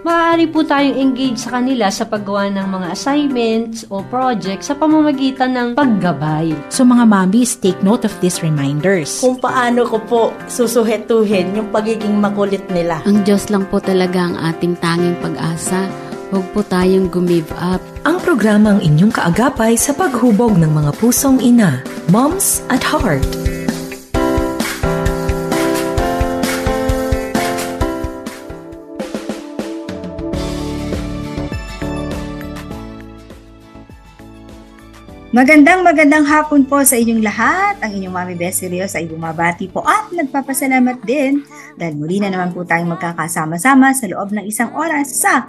maaari po tayong engage sa kanila sa paggawa ng mga assignments o projects sa pamamagitan ng paggabay. So mga mommies, take note of these reminders. Kung paano ko po susuhetuhin yung pagiging makulit nila. Ang Diyos lang po talaga ang ating tanging pag-asa. Huwag po tayong gumive up. Ang programang inyong kaagapay sa paghubog ng mga pusong ina, Moms at Heart. Magandang hapon po sa inyong lahat. Ang inyong Mami Bes Rios ay bumabati po at nagpapasalamat din dahil muli na naman po tayong magkakasama-sama sa loob ng isang oras sa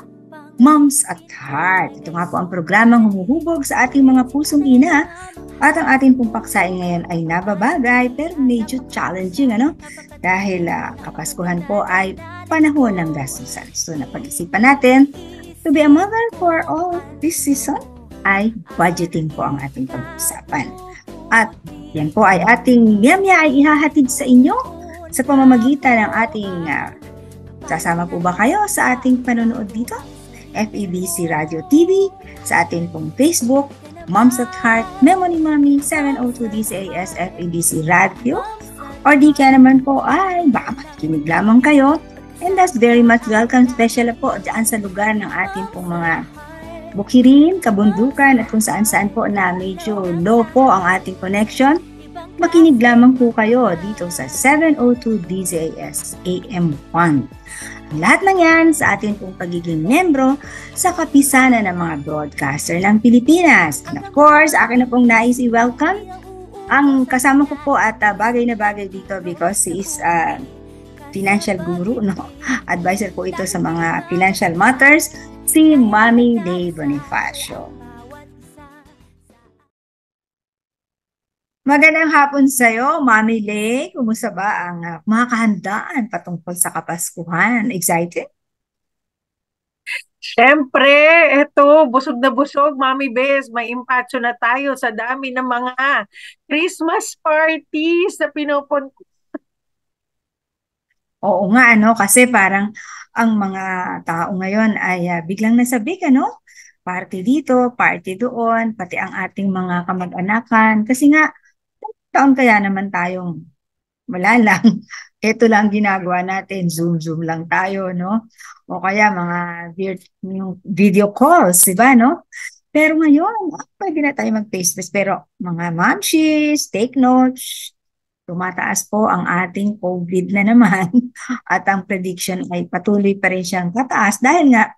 Moms at Heart. Ito nga po ang programang humuhubog sa ating mga pusong ina at ang ating pong paksain ngayon ay nababagay pero medyo challenging dahil kapaskuhan po ay panahon ng gastusan. So napag-isipan natin to be a mother for all this season ay budgeting po ang ating pag-usapan. At yan po ay ating miyamya ay ihahatid sa inyo sa pamamagitan ng ating sasama po ba kayo sa ating panonood dito? FEBC Radio TV, sa ating pong Facebook, Moms at Heart, Memo ni Mami, 702 DCAS FEBC Radio, or di kaya naman po ay baka makikinig lamang kayo. And that's very much welcome, special po dyan sa lugar ng ating pong mga bukirin, kabundukan at kung saan-saan po na medyo low po ang ating connection, makinig lamang po kayo dito sa 702 DZAS AM1. Ang lahat ng yan sa ating pong pagiging membro sa kapisanan ng mga broadcaster ng Pilipinas. And of course, akin na pong nais i-welcome ang kasama ko po at bagay na bagay dito because he is financial guru, advisor po ito sa mga financial matters, si Mami Lay Bonifacio. Magandang hapon sa iyo, Mami Lay. Kumusta ba ang mga kahandaan patungkol sa Kapaskuhan? Excited? Siyempre, eto, busog na busog, Mami Bes. May impatso na tayo sa dami ng mga Christmas parties na pinupunta. Oo nga, kasi parang ang mga tao ngayon ay biglang nasabik, party dito, party doon, pati ang ating mga kamag-anakan. Kasi nga, taon kaya naman tayong wala lang. Ito lang ginagawa natin, zoom lang tayo, O kaya mga yung video calls, diba, Pero ngayon, pwede na tayo mag-face-to-face. Pero mga momshies, take notes, tumataas po ang ating COVID na naman at ang prediction ay patuloy pa rin siyang tataas dahil nga,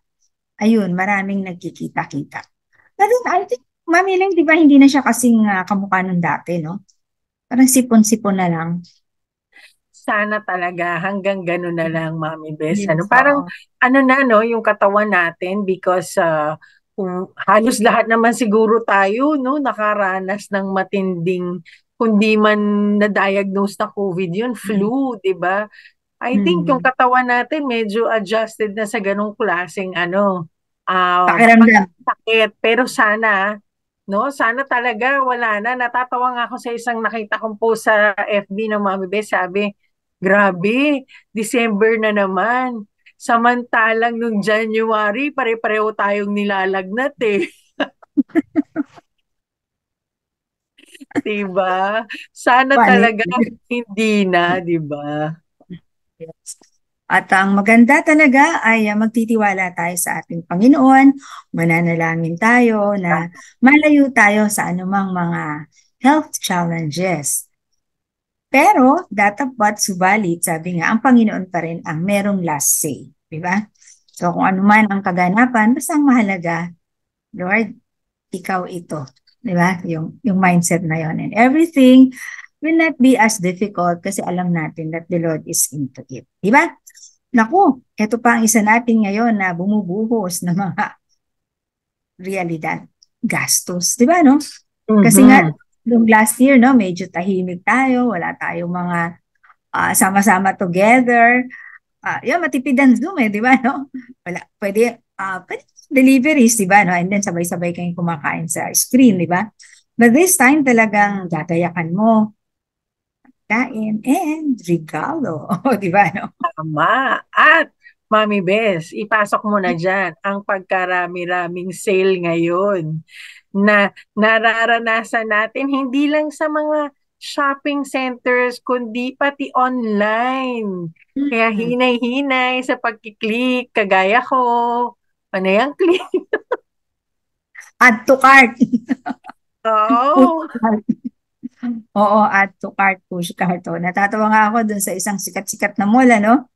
ayun, maraming nagkikita-kita. But then, I think, Mami Ling, di ba hindi na siya kasing kamukha nung dati, Parang sipon-sipon na lang. Sana talaga, hanggang gano'n na lang, Mami Bes. Yes, parang, yung katawan natin because halos lahat naman siguro tayo, nakaranas ng matinding kundi man na-diagnose na COVID yun, flu, di ba? I think yung katawan natin medyo adjusted na sa ganong klaseng pakiramdam. Sakit. Pero sana talaga wala na. Natatawa nga ako sa isang nakita kong post sa FB ng Mami Bes, sabi, grabe, December na naman. Samantalang nung January, pare-pareho tayong nilalagnat eh. Diba? Sana talaga hindi na, diba? Yes. At ang maganda talaga ay magtitiwala tayo sa ating Panginoon, mananalangin tayo na malayo tayo sa anumang mga health challenges. Pero, datapat subalit, sabi nga, ang Panginoon pa rin ang merong last say. Diba? So kung anuman ang kaganapan, basta ang mahalaga, Lord, ikaw ito. Diba? Yung mindset na yon. And everything will not be as difficult kasi alam natin that the Lord is into it. Diba? Naku, ito pa ang isa natin ngayon na bumubuhos ng mga realidad, gastos. Diba, Kasi nga, noong last year, medyo tahimik tayo, wala tayong mga sama-sama together. Matipid ang Zoom diba, Wala, pwede deliveries, diba, And then sabay-sabay kayong kumakain sa screen, diba? But this time talagang gagayakan mo, kain and regalo, diba, Tama. At Mami Bes, ipasok mo na dyan ang pagkarami-raming sale ngayon na nararanasan natin hindi lang sa mga shopping centers kundi pati online. Kaya hinay-hinay sa pagkiklik, kagaya ko. Panay ang click. Add to cart. Oo. Oo, add to cart, push cart. Oh. Natatawa nga ako dun sa isang sikat-sikat na mall, ano?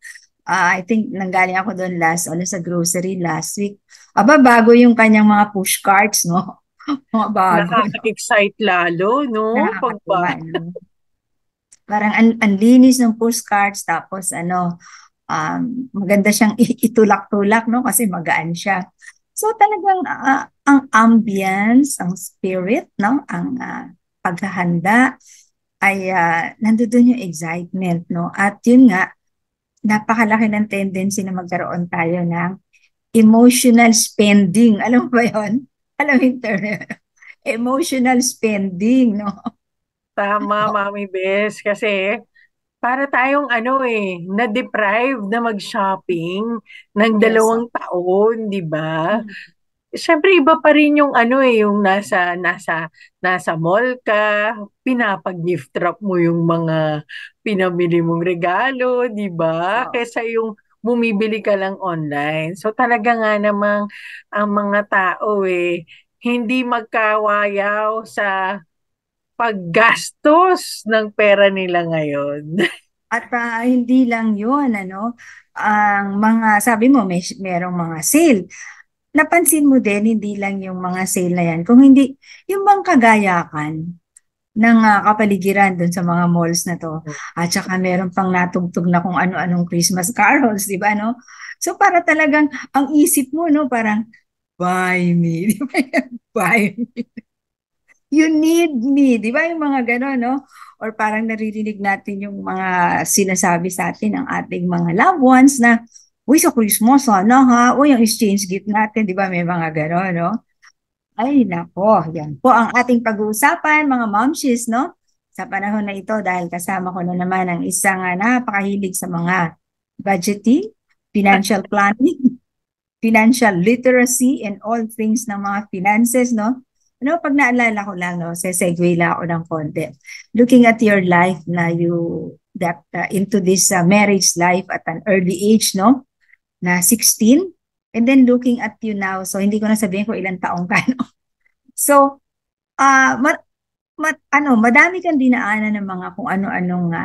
I think nanggaling ako doon sa grocery last week. Aba, bago yung kanyang mga push carts, no? Mga bago. Nakaka-excite lalo, no? Nakakatuwa, no? Parang ang linis ng push carts, tapos maganda siyang itulak-tulak, no? Kasi magaan siya. So talagang ang ambience, ang spirit, no? Ang paghahanda ay nandoon yung excitement, no? At yun nga, napakalaki ng tendency na magkaroon tayo ng emotional spending. Alam mo ba yun? Alam mo yung term? Emotional spending, no? Tama, Mami Bes. Kasi para tayong na-deprive na mag-shopping ng Yes. 2 taon, di ba? Siyempre iba pa rin yung yung nasa mall ka, pinapag-gift wrap mo yung mga pinamili mong regalo, di ba? So, Kaysa yung bumibili ka lang online. So talaga nga namang ang mga tao hindi magkawayaw sa paggastos ng pera nila ngayon. at hindi lang yun, ano? Ang mga, sabi mo, merong mga sale. Napansin mo din, hindi lang yung mga sale na yan. Kung hindi, yung bang kagayakan ng kapaligiran doon sa mga malls na to. At saka meron pang natugtog na kung ano-anong Christmas carols, di ba, no? So para talagang ang isip mo, no, parang buy me, di ba? Buy me. You need me, di ba yung mga gano'n, no? Or parang naririnig natin yung mga sinasabi sa atin ng ating mga loved ones na, uy, sa Christmas, sana ha? Uy, yung exchange gift natin, di ba? May mga gano'n, no? Ay, nako, yan po ang ating pag-uusapan, mga momshies, no? Sa panahon na ito, dahil kasama ko na naman ang isang napakahilig sa mga budgeting, financial planning, financial literacy, and all things ng mga finances, no? Ano, pag naalala ko lang, no, sesegue lang ako ng konti. Looking at your life na you got into this marriage life at an early age, no? Na 16. And then looking at you now, so hindi ko na sabihin kung ilang taong ka, no? So, madami kang dinaanan ng mga kung ano-anong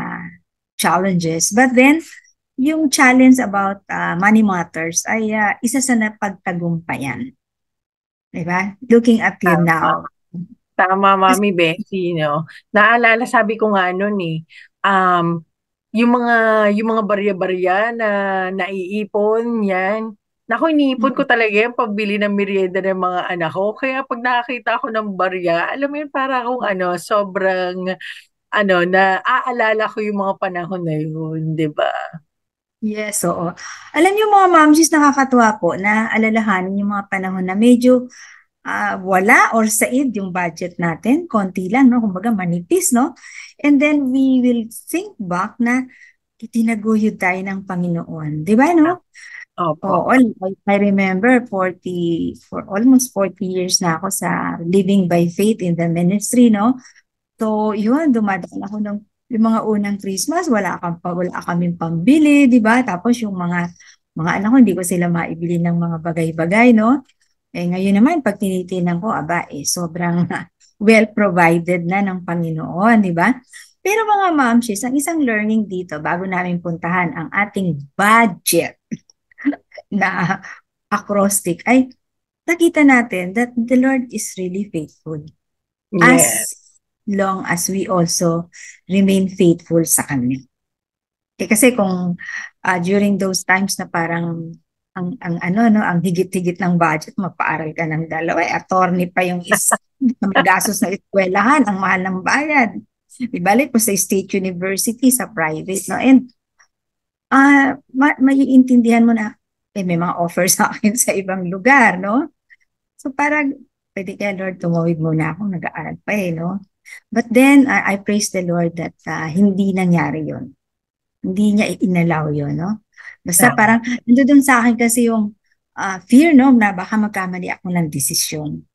challenges. But then, yung challenge about money matters ay isa sa napagtagumpayan. Diba? Looking at you now. Tama, Mami Bessie, no? Naalala, sabi ko nga nun yung mga barya-barya na naiipon, yan. Naku, iniipon ko talaga yung pagbili ng merienda ng mga anak ko. Kaya pag nakakita ako ng barya, alam mo yun, para akong sobrang, naaalala ko yung mga panahon na yun, di ba? Yes, oo. Alam niyo mga momsies, nakakatuwa po na alalahanin yung mga panahon na medyo wala or said yung budget natin, konti lang, no? Kumbaga manipis, no? And then we will think back na itinaguyod tayo ng Panginoon. Di ba, no? Opo. I remember for almost 40 years na ako sa living by faith in the ministry, no? So, yun, dumadaan ako ng yung mga unang Christmas, wala kaming pambili, di ba? Tapos yung mga anak ko, hindi ko sila maibili ng mga bagay-bagay, no? Ngayon naman, pag tinitinan ko, sobrang well provided na ng Panginoon, di ba? Pero mga momshies, ang isang learning dito, bago namin puntahan ang ating budget na acrostic, ay nakita natin that the Lord is really faithful. Yes. As long as we also remain faithful sa Kanya. Kasi kung during those times na parang ang higit-higit ng budget, mapaaral ka ng dalawa, attorney pa yung gastos na eskwelahan, ang mahal ng bayad. Ibalik po sa state university, sa private, no? And maiintindihan mo na may mga offers sa akin sa ibang lugar, no? So parang pwede kaya, Lord, tumawid muna ako, nag-aaral pa no? But then, I praise the Lord that hindi nangyari yon. Hindi niya inalaw yun, no? Basta parang, nandoon sa akin kasi yung fear, no, na baka magkamali ako ng desisyon.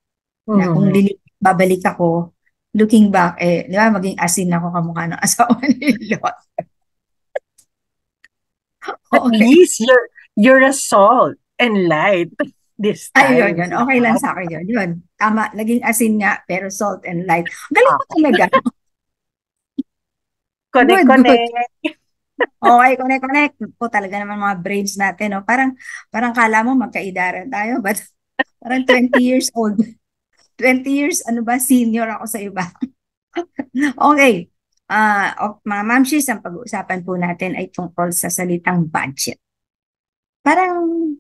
Na kung babalik ako, looking back, di ba, maging asin ako kamukha ng asawa ni Lot. At least you're a salt and light this time. Ayun, yun. Okay lang sa akin yun. Yun. Tama, naging asin nga, pero salt and light. Galing ko talaga. Connect. Okay, connect. Po talaga naman mga brains natin, no? Parang kala mo magkaidaran tayo, but parang 20 years old. 20 years, senior ako sa iba. Okay. Mga mamshis, ang pag-uusapan po natin ay tungkol sa salitang budget. Parang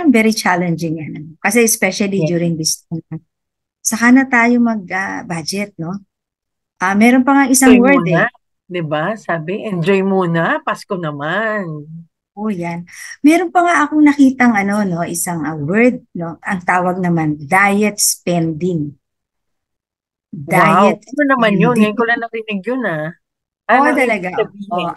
very challenging yan. Kasi especially during this time. Saka na tayo mag-budget, no? Meron pa nga isang word eh. Diba? Sabi, enjoy muna, Pasko naman. Oh, yan. Meron pa nga akong nakitang isang word, no? Ang tawag naman, diet spending. Diet. Ano naman yun? Ngayon ko lang narinig yun, Oo, talaga.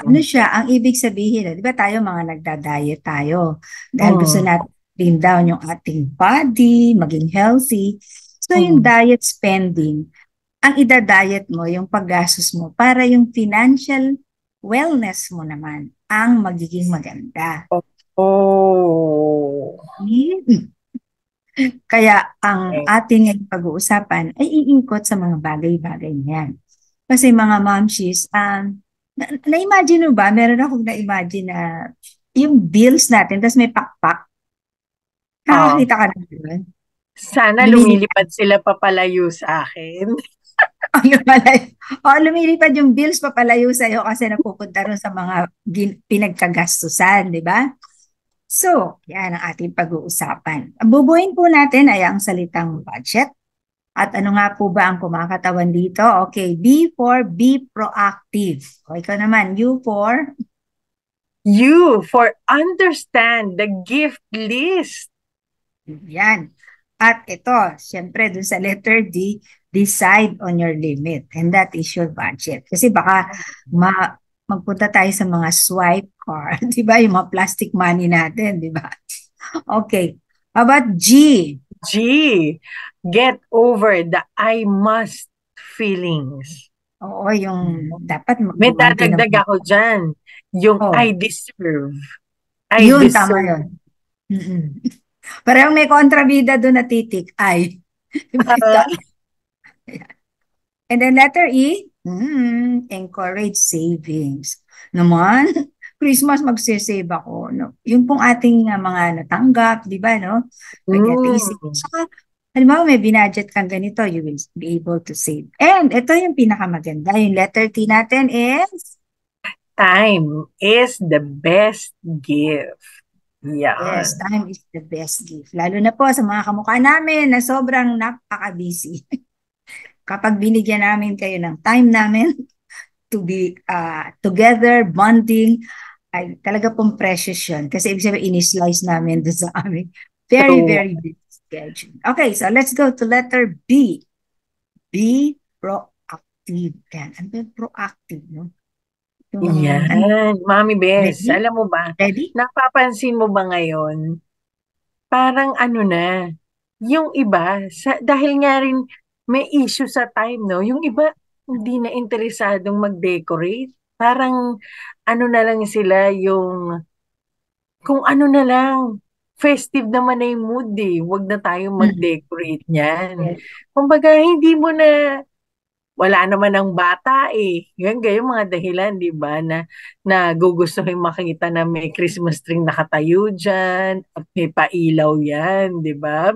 Ano siya? Ang ibig sabihin, di ba tayo mga nagda-diet tayo? Dahil gusto natin trim down yung ating body, maging healthy. So, yung diet spending, ang ida-diet mo, yung paggastos mo, para yung financial wellness mo naman ang magiging maganda. Kaya ang ating pag-uusapan ay iingkot sa mga bagay-bagay niyan. Kasi mga momshies, na-imagine mo ba, meron akong na-imagine na yung bills natin, tapos may pakpak. Nakakita ka na doon? Sana lumilipad sila papalayo sa akin. Lumilipad yung bills papalayo sa'yo kasi napupunta rin sa mga pinagkagastusan, di ba? So, yan ang ating pag-uusapan. Ang bubuin po natin ay ang salitang budget. At ano nga po ba ang kumakatawan dito? Okay, B for be proactive. O, ikaw naman, U for? U for understand the gift list. Yan. At ito, siyempre, dun sa letter D, decide on your limit. And that is your budget. Kasi baka magpunta tayo sa mga swipe card. Di ba? Yung mga plastic money natin. Di ba? Okay. How about G? G. Get over the I must feelings. Oo, yung dapat may dadagdag ako dyan. Yung I deserve. Yun, tama yun. Parang may kontrabida doon na titik. I. And then letter E, encourage savings. Naman, Christmas magsisave ako. No? Yung pong ating mga natanggap, di ba, no? Saka, halimbawa may binudget kang ganito, you will be able to save. And ito yung pinakamaganda. Yung letter T natin is? Time is the best gift. Yeah. Yes, time is the best gift. Lalo na po sa mga kamukha namin na sobrang napaka-busy. Kapag binigyan namin kayo ng time namin to be together, bonding, ay talaga pong precious yun. Kasi ibig sabihin, ini-slice namin doon sa aming very, very busy schedule. Okay, so let's go to letter B. Be proactive. Yan. Ano ba yung proactive, no? Yan, Mami Bes, alam mo ba, napapansin mo ba ngayon, parang yung iba, dahil nga rin may issue sa time, no? Yung iba, hindi na interesadong mag-decorate. Parang, na lang sila yung, kung na lang, festive naman na yung mood eh. Huwag na tayong mag-decorate niyan. Kumbaga, hindi mo na, wala naman ang bata eh. Yan yung mga dahilan, di ba, na gugustuhin makita na may Christmas tree nakatayo dyan at may pailaw yan, di ba?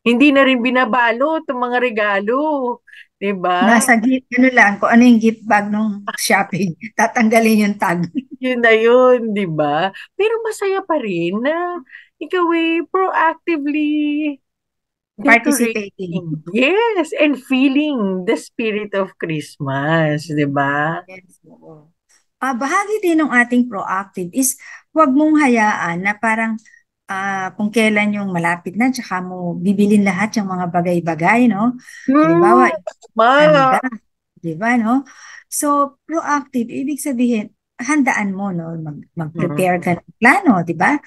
Hindi na rin binabalo itong mga regalo, di ba? Nasa gift, lang, kung ano yung gift bag ng shopping, tatanggalin yung tag. Yun na yun, di ba? Pero masaya pa rin na ikaw proactively participating. Yes, and feeling the spirit of Christmas, di ba? Yes, oo. Bahagi din ng ating proactive is huwag mong hayaan na parang kung kailan yung malapit na, tsaka mo bibilin lahat yung mga bagay-bagay, no? Halimbawa, di ba, no? So, proactive, ibig sabihin, handaan mo, no? Mag-prepare ka ng plano, di ba?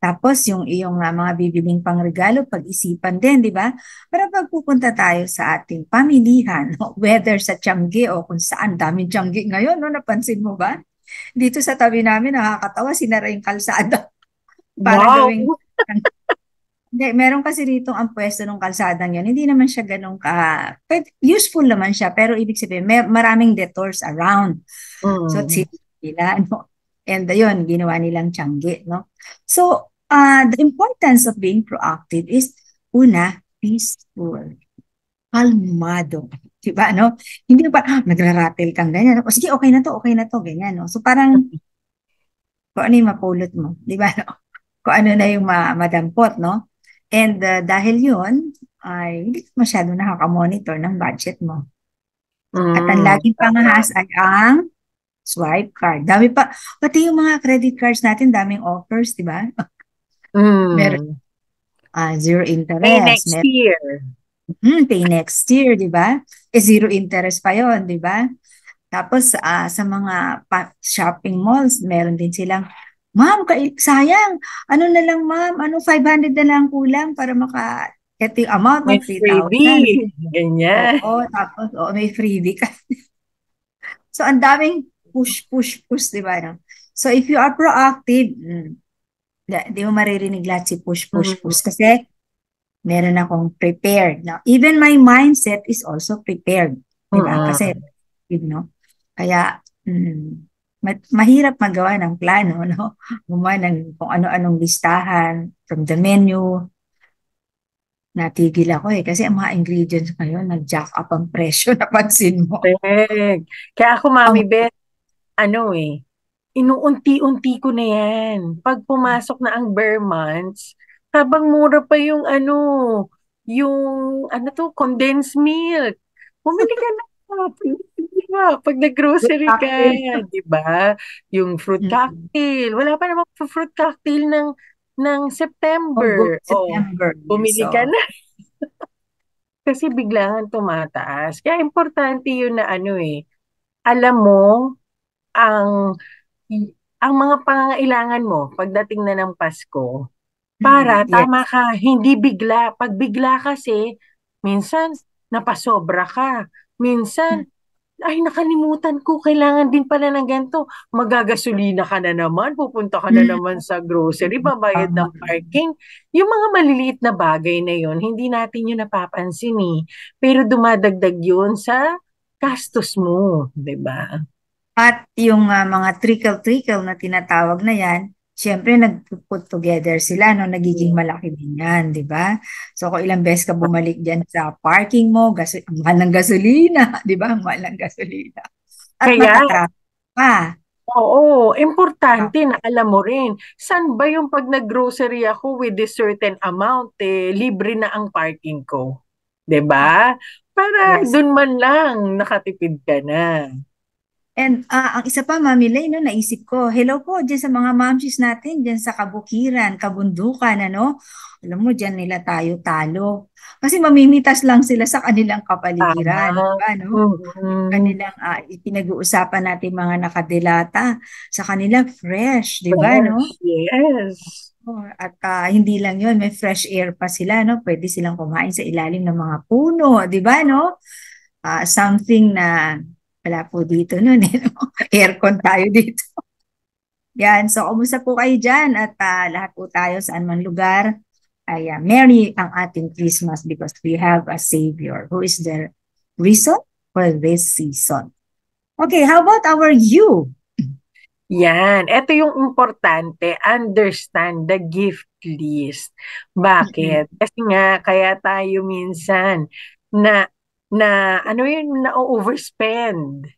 Tapos yung iyong mga bibiling pangregalo, pag-isipan din, di ba? Para pag pupunta tayo sa ating pamilihan, no? Whether sa Tiangge o kung saan, daming Tiangge ngayon, no? Napansin mo ba? Dito sa tabi namin, nakakatawa, sinara yung kalsada para Wow! gawing... Hindi, meron kasi rito ang pwesto ng kalsadang yun. Hindi naman siya ganun useful naman siya, pero ibig sabihin, maraming detours around. So, nila, no? And yun, ginawa nilang Tiangge, no? So, the importance of being proactive is, una, peaceful, kalmado. Diba, no? Hindi ba, nagraratel kang ganyan. O sige, okay na to, ganyan, no? So, parang, kung ano yung mapulot mo, diba, no? Kung ano na yung madampot, no? And dahil yun, ay hindi ka masyado nakaka-monitor ng budget mo. At ang laging pangahas ay ang swipe card. Dami pa, pati yung mga credit cards natin, daming offers, di ba? Meron zero interest. Pay next year. Pay next year, di ba? Zero interest pa yon, di ba? Tapos sa mga shopping malls, meron din silang, ma'am, sayang, ano na lang ma'am, 500 na lang kulang para ito yung amount May ng 3,000. freebie. Ganyan. Oo, tapos may freebie ka. So, ang daming push, di ba? No? So, if you are proactive, di mo maririnig lahat si push. Kasi, meron akong prepared. Now, even my mindset is also prepared. Di ba? Kasi, you know, kaya, mahirap magawa ng plano, no? Gumawa ng kung ano-anong listahan from the menu. Natigil ako kasi ang mga ingredients ngayon, nag-jack up ang presyo, napansin mo. Correct. Kaya ako, Mami Beth, inuunti-unti ko na yan. Pag pumasok na ang bare months, habang mura pa yung condensed milk. Bumili ka na. Pag nag-grocery ka, di ba? Yung fruit cocktail. Wala pa namang fruit cocktail ng September. Bumili ka na. Kasi biglang tumataas. Kaya importante yun na alam mo ang mga pangangailangan mo pagdating na ng Pasko. Para tama ka, hindi bigla. Pag bigla kasi, minsan napasobra ka. Minsan, ay nakalimutan ko, kailangan din pala ng ganito. Magagasolina ka na naman, pupunta ka na naman sa grocery, babayad ng parking. Yung mga maliliit na bagay na yun, hindi natin yun napapansin Pero dumadagdag yun sa gastos mo, di ba? At yung mga trickle-trickle na tinatawag na yan, siyempre nag-put together sila, no? Nagiging malaki din yan, di ba? So kung ilang beses ka bumalik dyan sa parking mo, ang mahal ng gasolina, di ba? Ang mahal ng gasolina. At matatraffic pa. Oo, importante na alam mo rin. Saan ba yung pag nag-grocery ako with this certain amount, libre na ang parking ko? Di ba? Para dun man lang nakatipid ka na. And ang isa pa, Mami Lay, no, naisip ko, hello po dyan sa mga mamsis natin, dyan sa kabukiran, kabundukan, alam mo, dyan nila tayo talo. Kasi mamimitas lang sila sa kanilang kapaligiran. Diba, no? Kanilang, pinag-uusapan natin mga nakadelata, sa kanila fresh, di ba, no? Yes. At hindi lang yun, may fresh air pa sila, no? Pwede silang kumain sa ilalim ng mga puno, di ba, no? Something na wala po dito nun, no? Aircon tayo dito. Yan, so kumusta po kayo dyan? At lahat po tayo saan man lugar ay merry ang ating Christmas because we have a Savior who is the reason for this season. Okay, how about our you? Yan, ito yung importante, understand the gift list. Bakit? Kasi nga, kaya tayo minsan na-overspend.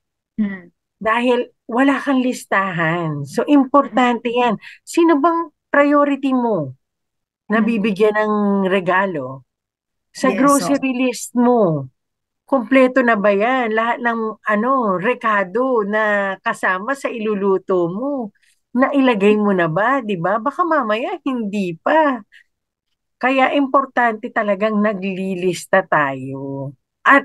Dahil wala kang listahan. So, importante yan. Sino bang priority mo na bibigyan ng regalo? Sa grocery list mo, kompleto na ba yan? Lahat ng rekado na kasama sa iluluto mo, nailagay mo na ba? Diba? Baka mamaya hindi pa. Kaya importante talagang naglilista tayo. At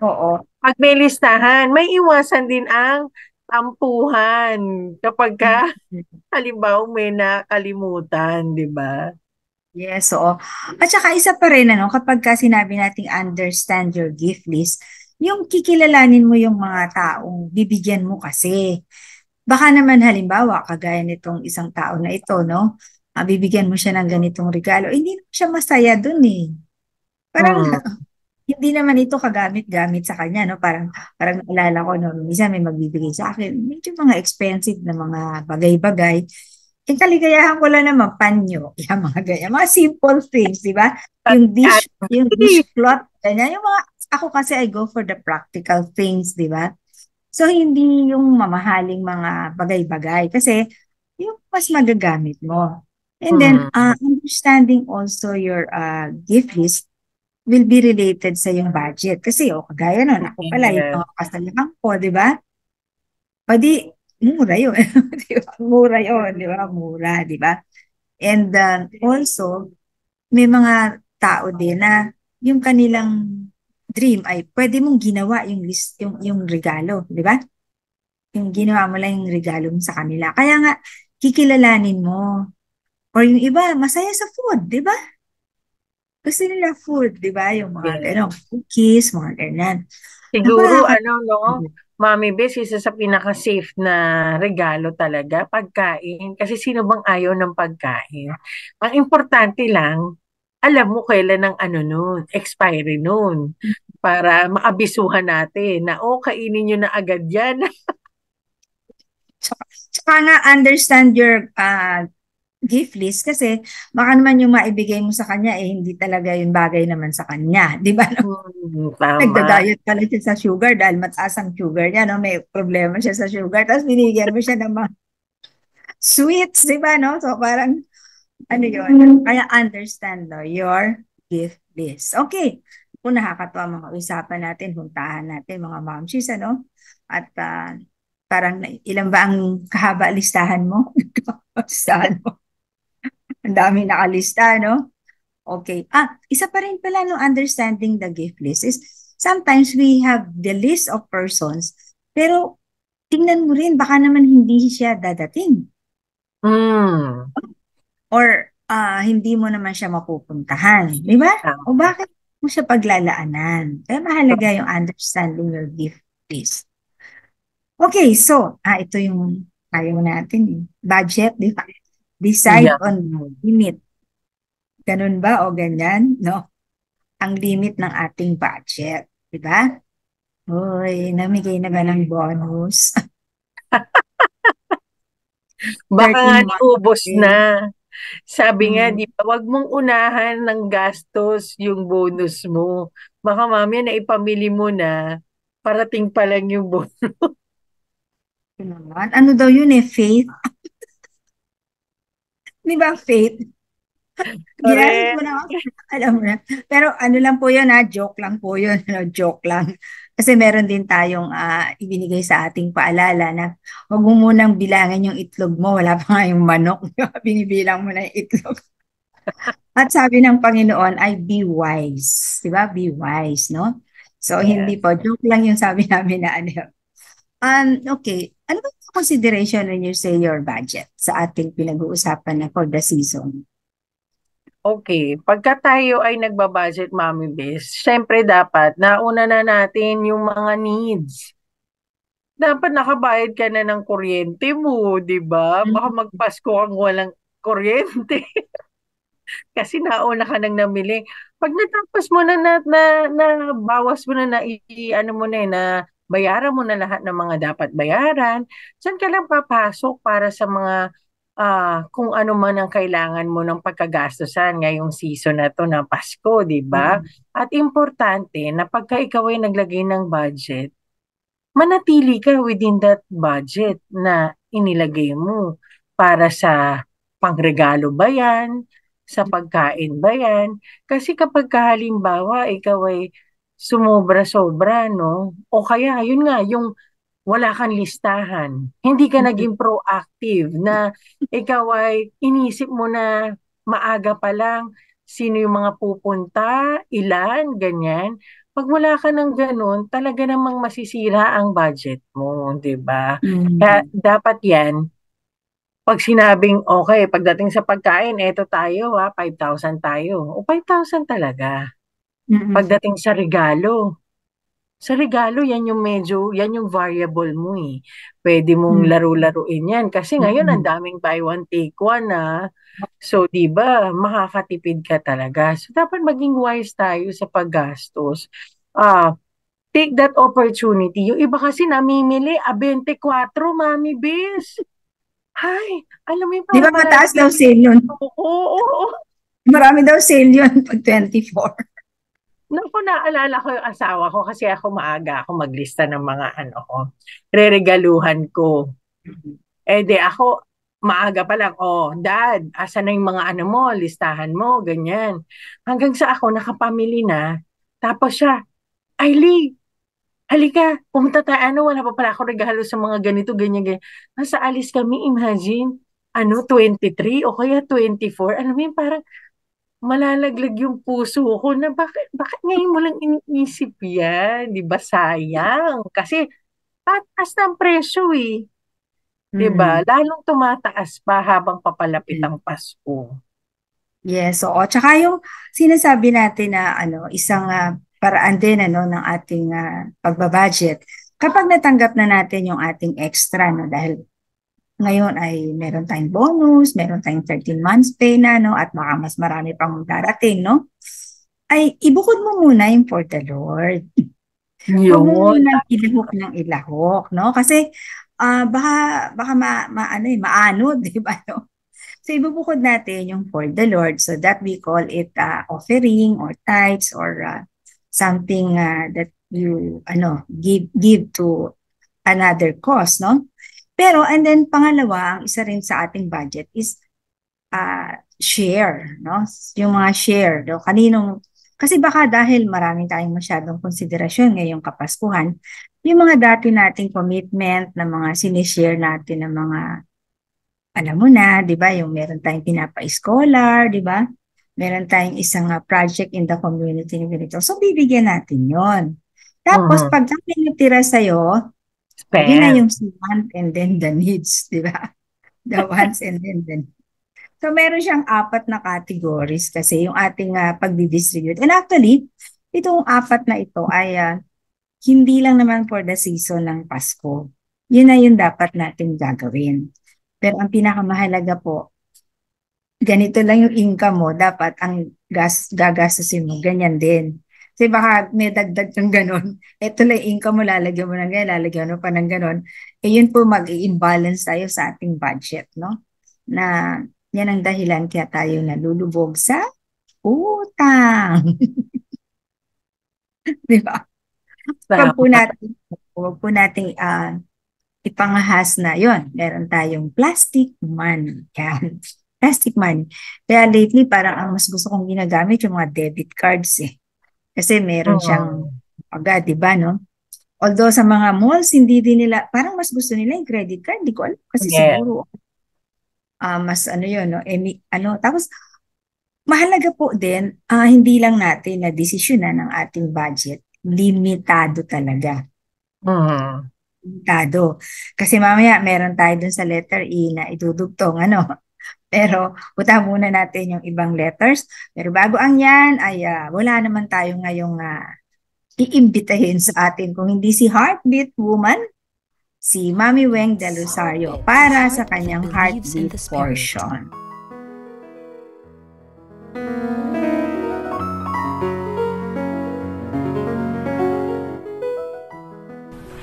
pag may listahan, may iwasan din ang tampuhan kapag halimbawa may nakalimutan, di ba? Yes, oo. At saka isa pa rin, kapag ka sinabi nating understand your gift list, yung kikilalanin mo yung mga taong bibigyan mo kasi. Baka naman halimbawa, kagaya nitong isang tao na ito, no? Bibigyan mo siya ng ganitong regalo, hindi naman siya masaya dun eh. Parang Mm. hindi naman ito kagamit-gamit sa kanya, no? Parang naalala ko, no? Minsan may magbibigay sa akin, medyo mga expensive na mga bagay-bagay. Yung kaligayahan ko lang naman, panyo, yung mga ganyan, mga simple things, di ba? Yung dishcloth, ganyan. Yung mga, ako kasi I go for the practical things, di ba? So, hindi yung mamahaling mga bagay-bagay. Kasi, yung mas magagamit mo. And then, understanding also your gift list will be related sa yung budget. Kasi, kagaya nun, ako pala, yung mga kasalanan ko, di ba? O di, mura yun. Di ba? Mura yun, di ba? Mura, di ba? And also, may mga tao din na yung kanilang dream ay pwede mong ginawa yung list, yung regalo, di ba? Yung ginawa mo lang yung regalo mo sa kanila. Kaya nga, kikilalanin mo. Or yung iba, masaya sa food, di ba? Gusto nila food, di ba? Yung mga cookies, mga ganyan. Siguro, no, Mami Bes, isa sa pinaka-safe na regalo talaga, pagkain. Kasi sino bang ayaw ng pagkain? Ang importante lang, alam mo kailan ang nun, expiry nun. Para maabisuhan natin na, kainin nyo na agad yan. Tsaka nga, understand your gift list kasi baka naman yung maibigay mo sa kanya hindi talaga yung bagay naman sa kanya. Di ba? Tama. Nagda-diet pala siya sa sugar dahil mataas ang sugar niya. No? May problema siya sa sugar. Tapos binigyan mo siya ng mga sweets. Di ba? No? So parang yun? Kaya understand your gift list. Okay. Kung nakakatawa mga usapan natin, puntahan natin mga momshies, At parang ilan ba ang kahaba listahan mo? Listahan mo. Ang dami nakalista, no? Okay. Isa pa rin pala no, understanding the gift list is sometimes we have the list of persons, pero tingnan mo rin, baka naman hindi siya dadating. Or hindi mo naman siya mapupuntahan. Di ba? O bakit mo siya paglalaanan? Kaya mahalaga yung understanding your gift list. Okay, so, ito yung ayaw natin. Budget, di ba? Decide on limit. Ganun ba o ganyan? No? Ang limit ng ating budget. Di ba? Uy, namigay na ba ng bonus? Baka nga naubos na. Sabi nga, di ba, wag mong unahan ng gastos yung bonus mo. Baka mamaya na ipamili mo na, parating pa lang yung bonus. Ano daw yun faith? Di ba faith? Ginamit mo na alam mo na. Pero lang po yun joke lang po yun. Joke lang. Kasi meron din tayong ibinigay sa ating paalala na huwag mo munang bilangan yung itlog mo. Wala pa nga yung manok. Binibilang mo na yung itlog. At sabi ng Panginoon ay be wise. Diba? Be wise, no? So, hindi po. Joke lang yung sabi namin na okay. Ano ba yung consideration when you say your budget sa ating pinag-uusapan na for the season? Okay, pagka tayo ay nagbabudget, Mami Bes, syempre dapat nauna na natin yung mga needs. Dapat nakabayad ka na ng kuryente mo, di ba? Baka magpasko kang walang kuryente. Kasi nauna ka nang namili. Pag natapos mo na bawas mo na mo na bayaran mo na lahat ng mga dapat bayaran, saan ka lang papasok para sa mga kung ano man ang kailangan mo ng pagkagastosan ngayong season na to ng Pasko, di ba? At importante na pagka ikaw ay naglagay ng budget, manatili ka within that budget na inilagay mo para sa pangregalo ba yan, sa pagkain ba yan. Kasi kapag halimbawa ikaw ay sumobra-sobra, no? O kaya, yun nga, yung wala kang listahan. Hindi ka naging proactive na ikaw ay inisip mo na maaga pa lang sino yung mga pupunta, ilan, ganyan. Pag wala ka ng ganun, talaga namang masisira ang budget mo, di ba? Kaya Mm. dapat yan, pag sinabing, okay, pagdating sa pagkain, eto tayo 5,000 tayo. O 5,000 talaga. Mm-mm. Pagdating sa regalo, yan yung variable mo eh. Pwede mong Mm. laro-laruin yan. Kasi ngayon, ang Mm. daming buy one, take one So, di ba, makakatipid ka talaga. So, dapat maging wise tayo sa paggastos. Ah, take that opportunity. Yung iba kasi namimili, 24, Mami Bis. Ay, alam mo yung Di ba parang mataas malalaglag daw yung sale yun? oo. Marami daw sale yun pag 24. Naku, naalala ko yung asawa ko kasi ako maaga ako maglista ng mga ko, reregaluhan ko. Di ako, maaga pa lang, Dad, asan na yung mga mo, listahan mo, ganyan. Hanggang sa ako, nakapamili na, tapos siya, Ailey, halika, pumunta tayo, wala pa pala ako regalo sa mga ganito, ganyan, ganyan. Nasa alis kami, imagine, 23 o kaya 24, alam mo yung parang, malalaglag yung puso ko na bakit ngayon mo lang iniisip yan? Di ba sayang? Kasi taas ng presyo eh. Di ba? Mm. Lalong tumataas pa habang papalapit ang Pasko. Yes, oo. Tsaka yung sinasabi natin na isang paraan din ng ating pagbabudget. Kapag natanggap na natin yung ating extra, dahil ngayon ay meron tayong bonus, meron tayong 13 months pay na, at baka mas marami pang darating, ay ibukod mo muna yung for the Lord. Huwag mo Yun. muna ilahok ng ilahok, Kasi baka maanod, di ba, So, ibubukod natin yung for the Lord. So, that we call it offering or tithes or something that you give to another cause, Pero, and then, pangalawa, ang isa rin sa ating budget is share, Yung mga share, kasi baka dahil maraming tayong masyadong konsiderasyon ngayong Kapaskuhan, yung mga dati nating commitment na mga sinishare natin ng mga, alam mo na, di ba, yung meron tayong pinapa-scholar, di ba? Meron tayong isang project in the community na ganito. So, bibigyan natin yon. Tapos, pag may natira sa'yo, yun na yung want and then the needs, di ba? The wants and then the needs. So, meron siyang 4 na categories kasi yung ating pagdi-distribute. And actually, itong 4 na ito ay hindi lang naman for the season ng Pasko. Yun na yung dapat natin gagawin. Pero ang pinakamahalaga po, ganito lang yung income mo, dapat ang gagastusin mo, ganyan din. Kasi baka may dagdag ng ganon. Ito lang income mo, lalagyan mo ng ganyan, lalagyan mo pa ng ganon. Yun po mag-i-imbalance tayo sa ating budget, Na yan ang dahilan kaya tayo nalulubog sa utang. Di ba? Huwag po nating ipangahas na yon. Meron tayong plastic money. Yan. Plastic money. Kaya lately, parang ang mas gusto kong ginagamit yung mga debit cards eh. Kasi meron siyang agad, di ba, Although sa mga malls, hindi din nila, parang mas gusto nila yung credit card. Di ko alam. Kasi siguro, mas tapos, mahalaga po din, hindi lang natin na desisyonan ng ating budget. Limitado talaga. Limitado. Kasi mamaya, meron tayo dun sa letter E na idudugtong, Pero, punta muna natin yung ibang letters. Pero bago ang yan, ay wala naman tayo ngayong iimbitahin sa atin. Kung hindi si Heartbeat Woman, si Mami Weng Del Rosario para sa kanyang Heartbeat portion.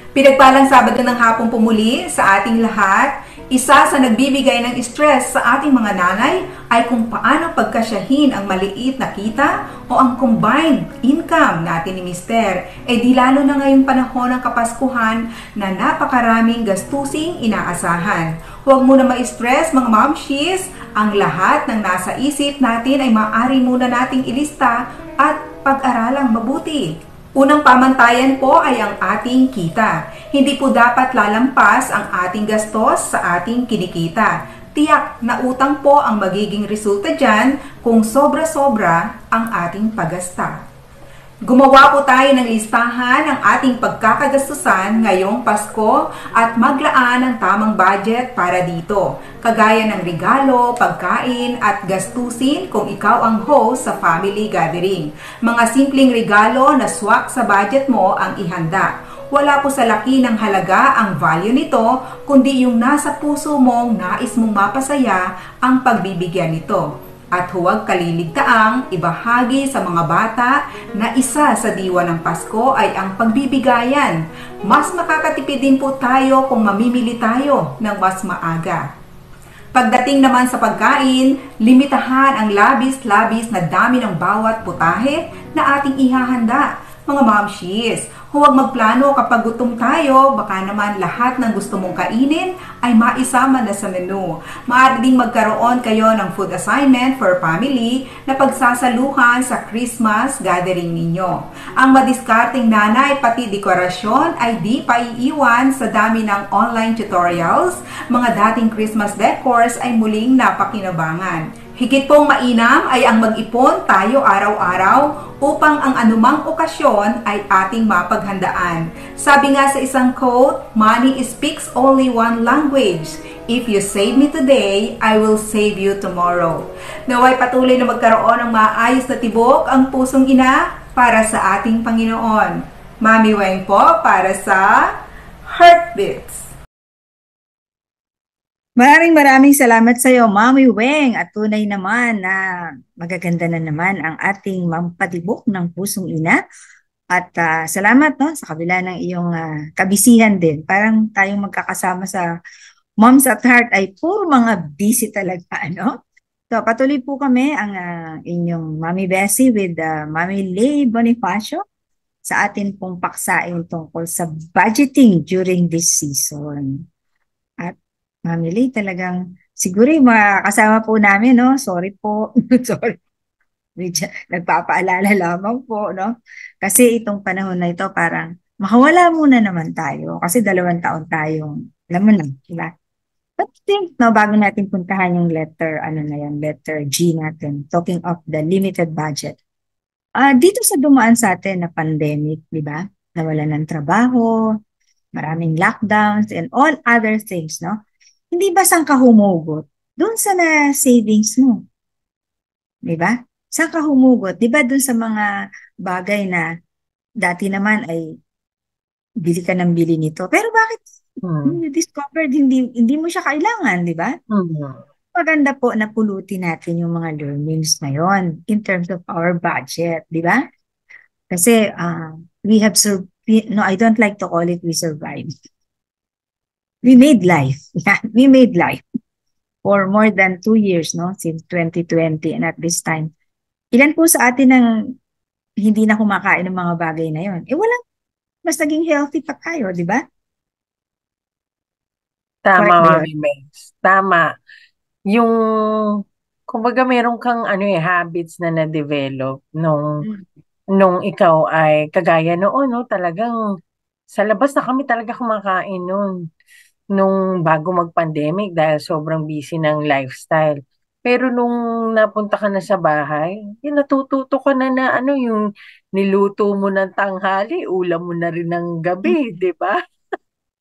Pinagpalang Sabado ng hapon pumuli sa ating lahat. Isa sa nagbibigay ng stress sa ating mga nanay ay kung paano pagkasyahin ang maliit na kita o ang combined income natin ni Mister. Di lalo na ngayong panahon ng Kapaskuhan na napakaraming gastusing inaasahan. Huwag muna ma-stress mga momshies, ang lahat ng nasa isip natin ay maaari muna nating ilista at pag-aralang mabuti. Unang pamantayan po ay ang ating kita. Hindi po dapat lalampas ang ating gastos sa ating kinikita. Tiyak na utang po ang magiging resulta dyan kung sobra-sobra ang ating paggasta. Gumawa po tayo ng listahan ng ating pagkakagastusan ngayong Pasko at maglaan ng tamang budget para dito, kagaya ng regalo, pagkain at gastusin kung ikaw ang host sa family gathering. Mga simpleng regalo na swak sa budget mo ang ihanda. Wala po sa laki ng halaga ang value nito, kundi yung nasa puso mong nais mong mapasaya ang pagbibigyan nito. At huwag kaliligtaang ibahagi sa mga bata na isa sa diwa ng Pasko ay ang pagbibigayan. Mas makakatipid din po tayo kung mamimili tayo ng mas maaga. Pagdating naman sa pagkain, limitahan ang labis-labis na dami ng bawat putahe na ating ihahanda. Mga momshies, huwag magplano kapag gutom tayo, baka naman lahat ng gusto mong kainin ay maisama na sa menu. Maaari ding magkaroon kayo ng food assignment for family na pagsasaluhan sa Christmas gathering ninyo. Ang madiskarteng nanay pati dekorasyon ay di paiiwan sa dami ng online tutorials. Mga dating Christmas decors ay muling napakinabangan. Higit pong mainam ay ang mag-ipon tayo araw-araw upang ang anumang okasyon ay ating mapaghandaan. Sabi nga sa isang quote, money speaks only one language. If you save me today, I will save you tomorrow. Naway patuloy na magkaroon ng maayos na tibok ang pusong ina para sa ating Panginoon. Mami Weng po para sa Heartbeats. Maraming salamat sa iyo, Mami Weng. At tunay naman na magaganda na naman ang ating mampatibok ng pusong ina. At salamat no, sa kabila ng iyong kabisihan din. Parang tayong magkakasama sa Moms at Heart ay puro mga busy talaga. Ano? So patuloy po kami ang inyong Mami Bessie with Mami Lay Bonifacio sa atin pong paksain tungkol sa budgeting during this season. At Mami Lay, talagang siguro yung mga kasama po namin, no? Sorry po. Sorry. Nagpapaalala lamang po, no? Kasi itong panahon na ito parang makawala muna naman tayo kasi 2 taon tayong, alam mo na, diba? But think, no, bago natin puntahan yung letter G natin, talking of the limited budget. Dito sa dumaan sa atin na pandemic, diba? Nawalan ng trabaho, maraming lockdowns, and all other things, no? Hindi ba saan ka humugot? Doon sa na savings mo. Di ba? Saan ka humugot? Di ba doon sa mga bagay na dati naman ay bili ka ng bili nito. Pero bakit you discovered hindi mo siya kailangan, di ba? Maganda po na pulutin natin yung mga learnings na yon in terms of our budget, di ba? Kasi we have no, I don't like to call it we survived. We made life. We made life for more than 2 years, no? Since 2020 and at this time. Ilan po sa atin ang hindi na kumakain ng mga bagay na yon? Walang mas naging healthy pa tayo, di ba? Tama, Mami Megs. Tama. Yung, kumbaga meron kang habits na na-develop nung ikaw ay kagaya noon, no? Talagang sa labas na kami talaga kumakain noon. Nung bago mag-pandemic dahil sobrang busy ng lifestyle. Pero nung napunta ka na sa bahay, natututo ka na yung niluto mo ng tanghali, ulam mo na rin ng gabi, di ba?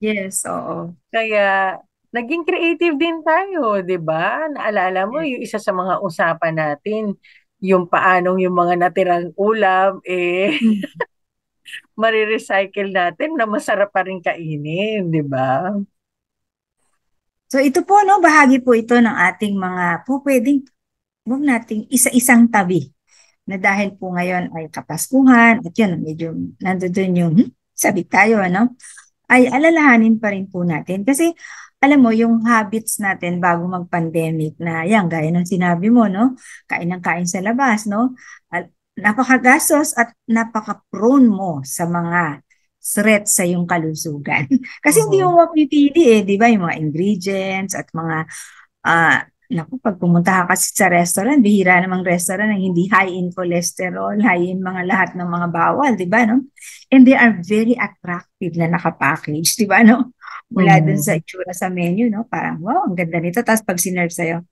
Yes, oo. Kaya naging creative din tayo, di ba? Naalala mo yung isa sa mga usapan natin, yung paanong yung mga natirang ulam, marirecycle natin na masarap pa rin kainin, di ba? So ito po, no, bahagi po ito ng ating mga pwedeng huwag nating isa-isang tabi na dahil po ngayon ay Kapaskuhan at yun, medyo nandoon yung sabik tayo, ano, ay alalahanin pa rin po natin. Kasi alam mo, yung habits natin bago mag-pandemic na yan, gaya ng sinabi mo, no, kain ng kain sa labas, no, napakagastos at napaka-prone mo sa mga threat sa yung kalusugan. Kasi hindi mo mapipili di ba? Yung mga ingredients at mga, pag pumunta ka kasi sa restaurant, bihira namang restaurant na hindi high in cholesterol, high in mga lahat ng mga bawal, di ba? No? And they are very attractive na nakapackage, di ba? No? Mula dun sa itsura sa menu, no? Parang, wow, ang ganda nito. Tapos pag sinerve sa'yo,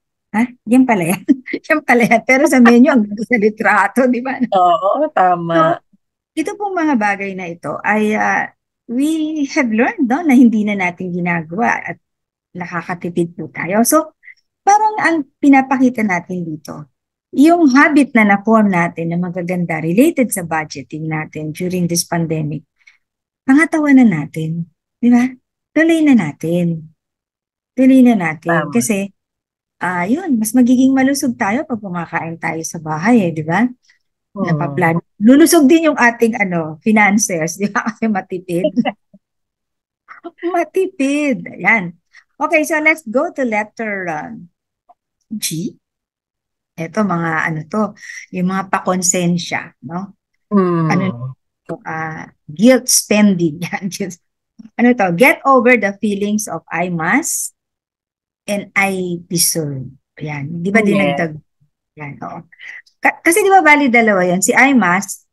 yan pala yan. Yan pala yan. Pero sa menu, ang ganda sa litrato, di ba? No? Oo, tama. ito pong mga bagay na ito ay we have learned no, na hindi na natin ginagawa at nakakatipid po tayo. So, parang ang pinapakita natin dito, yung habit na na-form natin na magaganda related sa budgeting natin during this pandemic, pangatawanan natin. Di ba? Tuloy na natin. Tuloy na natin. Tama. Kasi, yun, mas magiging malusog tayo pag kumakain tayo sa bahay, di ba? Napaplan. Lulusog din yung ating finances, di ba? Kasi matipid. Matipid. Ayan. Okay, so let's go to letter G. Ito mga yung mga pakonsensya, no? Guilt spending. Yan. Get over the feelings of I must and I deserve. Yan. Di ba dinagdag? Yan, oo. Kasi di ba bali dalawa yan? Si I must,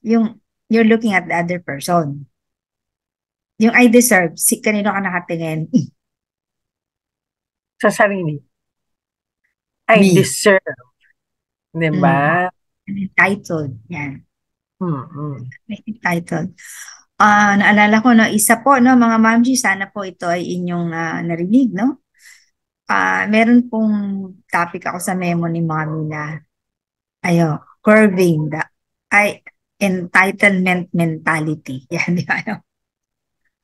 yung you're looking at the other person. Yung I deserve, kanino ka nakatingin? Sa sarili. I Me. deserve. Diba? Entitled. Yan. Entitled. Naalala ko, no, isa po, no, mga mamji, sana po ito ay inyong narinig, no? Meron pong topic ako sa memo ni Mommy na curving the entitlement mentality. Yan, di ba? No?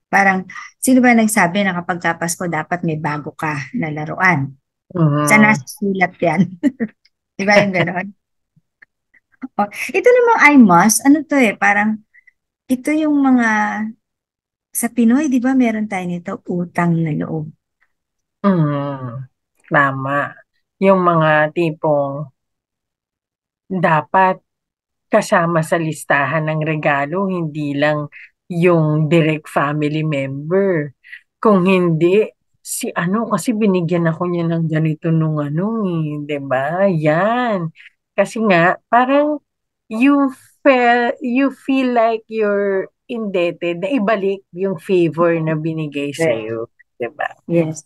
Parang, sino ba nagsabi na kapag Pasko dapat may bago ka na laruan? Saan nasusulat yan? Di ba yung gano'n? Ito namang I must, parang, ito yung mga, sa Pinoy, di ba meron tayo nito, utang na loob. Tama. Yung mga tipong dapat kasama sa listahan ng regalo, hindi lang yung direct family member. Kung hindi, si kasi binigyan ako niya ng ganito nung diba? Yan. Kasi nga, parang you feel like you're indebted na ibalik yung favor na binigay sa'yo. Diba? Yes.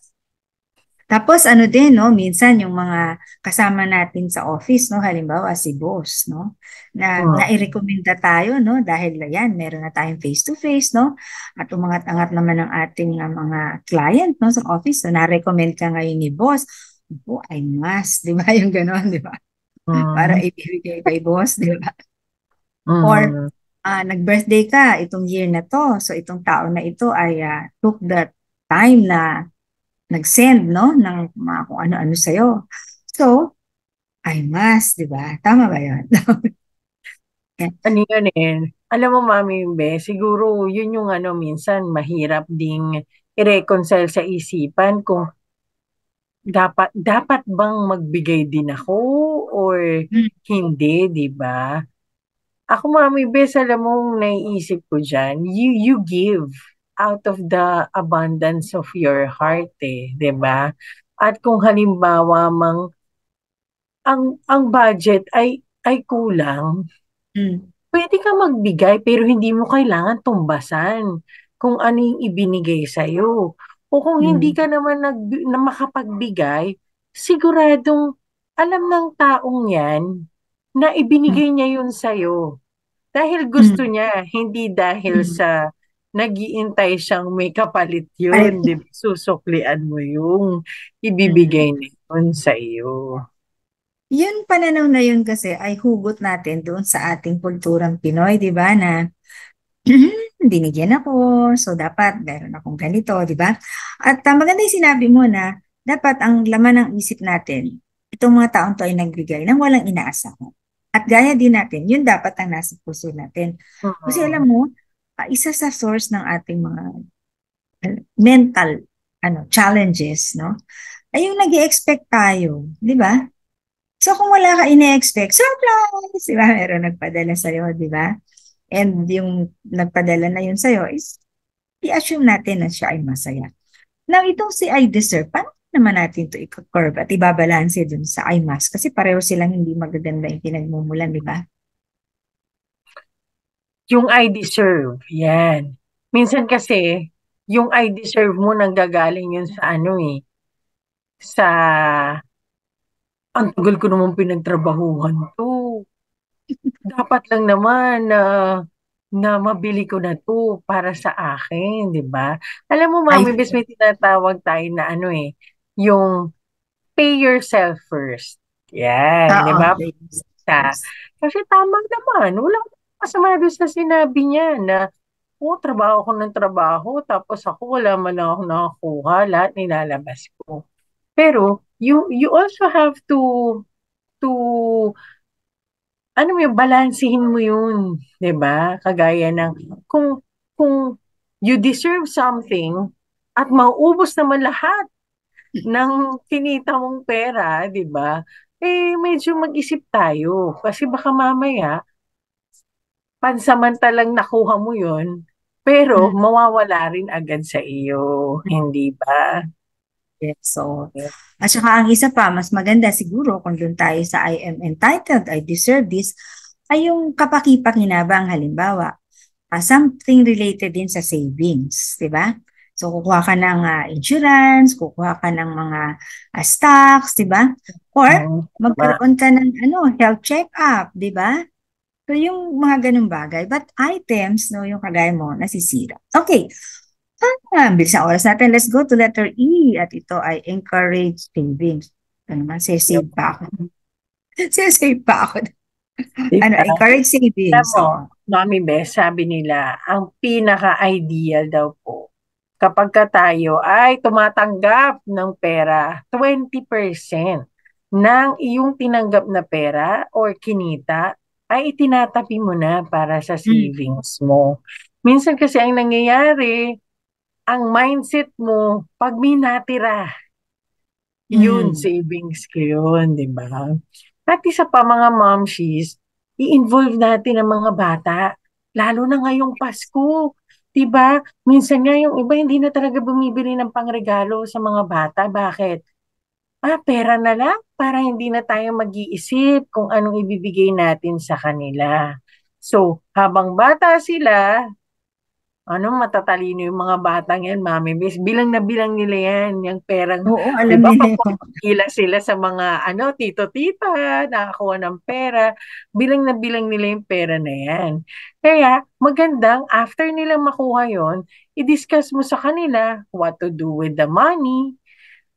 Tapos din, no, minsan yung mga kasama natin sa office, no, halimbawa si boss, no, na nairekomenda tayo, no, dahil yan, meron na tayong face-to-face, no, at umangat-angat naman ang ating mga client, no, sa office, so na-recommend ka ngayon ni boss, I must, di ba, yung gano'n, di ba? Para ibibigay kay boss, di ba? Or, nag-birthday ka itong year na to, so itong tao na ito ay took the time na nag-send, no, ng mga kung ano-ano sa'yo. So, I must, di ba? Tama ba yun? Ano yun Alam mo, Mami Be, siguro yun yung minsan mahirap ding i-reconcile sa isipan kung dapat bang magbigay din ako or hindi, di ba? Ako, Mami Be, alam mo, naiisip ko dyan, you give out of the abundance of your heart, di ba? At kung halimbawa ang budget ay kulang, pwede ka magbigay pero hindi mo kailangan tumbasan kung ano yung ibinigay sa'yo. O kung hindi ka naman na makapagbigay, siguradong alam ng taong yan na ibinigay niya yun sa'yo. Dahil gusto niya, hindi dahil sa nag-iintay siyang may kapalit yun. Susuklian mo yung ibibigay niya yun sa iyo. Yun pananaw na yun kasi ay hugot natin doon sa ating kulturang Pinoy, di ba, na binigyan ako, so dapat meron akong ganito, di ba? At maganda yung sinabi mo na dapat ang laman ng isip natin, itong mga taong to ay nagbigay nang walang inaasahan. At gaya din natin, yun dapat ang nasa puso natin. Kasi alam mo, isa sa source ng ating mga mental challenges, no? Ay yung nag-i-expect tayo, di ba? So kung wala ka ine-expect, surprise! Di ba? Meron nagpadala sa'yo, di ba? And yung nagpadala na yun sa'yo is i-assume natin na siya ay masaya. Now, itong si I deserve, paano naman natin ito i-curve at ibabalanse dun sa I must? Kasi pareho silang hindi magaganda yung pinagmumulan, di ba? Yung I deserve, yan. Minsan kasi, yung I deserve mo nanggagaling yun sa sa ang tagal ko naman pinagtrabahuhan to. Dapat lang naman na na mabili ko na to para sa akin, di ba? Alam mo, Ay, Mami Bes, may tinatawag tayo na yung pay yourself first. Yan, di oo. ba? Kasi tama naman, wala akong masama doon sa sinabi niya na trabaho ko ng trabaho, tapos ako wala man lang ako nakakuha, lahat nilalabas ko. Pero, you also have to balansehin mo yun, 'di ba? Kagaya ng kung you deserve something at mauubos naman lahat ng kinita mong pera, 'di ba? Medyo mag-isip tayo kasi baka mamaya pansamantalang nakuha mo yun, pero mawawala rin agad sa iyo, hindi ba? Yes, so, at saka ang isa pa, mas maganda siguro kung doon tayo sa I am entitled, I deserve this, ay yung kapaki-pakinabang halimbawa, something related din sa savings, di ba? So, kukuha ka ng insurance, kukuha ka ng mga stocks, di ba? Or, magkaroon ka ng health check-up, di ba? So, yung mga ganung bagay. But items, no, yung kagaya mo, nasisira. Okay. Bilis ang oras natin. Let's go to letter E. At ito ay encourage savings. Ano naman, save pa ako. Save pa ako. Encourage savings. Alam mo, Mami Bes, sabi nila, ang pinaka-ideal daw po, kapag ka tayo ay tumatanggap ng pera, 20% ng iyong tinanggap na pera or kinita, ay itinatabi mo na para sa savings mo. Minsan kasi ang nangyayari, ang mindset mo, pag may natira, yun, savings ko yun, di ba? At isa pa mga momshies, i-involve natin ang mga bata, lalo na ngayong Pasko, di ba? Minsan nga yung iba hindi na talaga bumibili ng pangregalo sa mga bata. Bakit? Pera na lang para hindi na tayo mag-iisip kung anong ibibigay natin sa kanila. So, habang bata sila, matatalino yung mga batang yan, Mami Bes. Bilang na bilang nila yan, yung perang, oo, alam nila yun. Ilan sila sa mga, tito-tita, nakakuha ng pera. Bilang na bilang nila yung pera na yan. Kaya, magandang, after nila makuha yon, i-discuss mo sa kanila what to do with the money.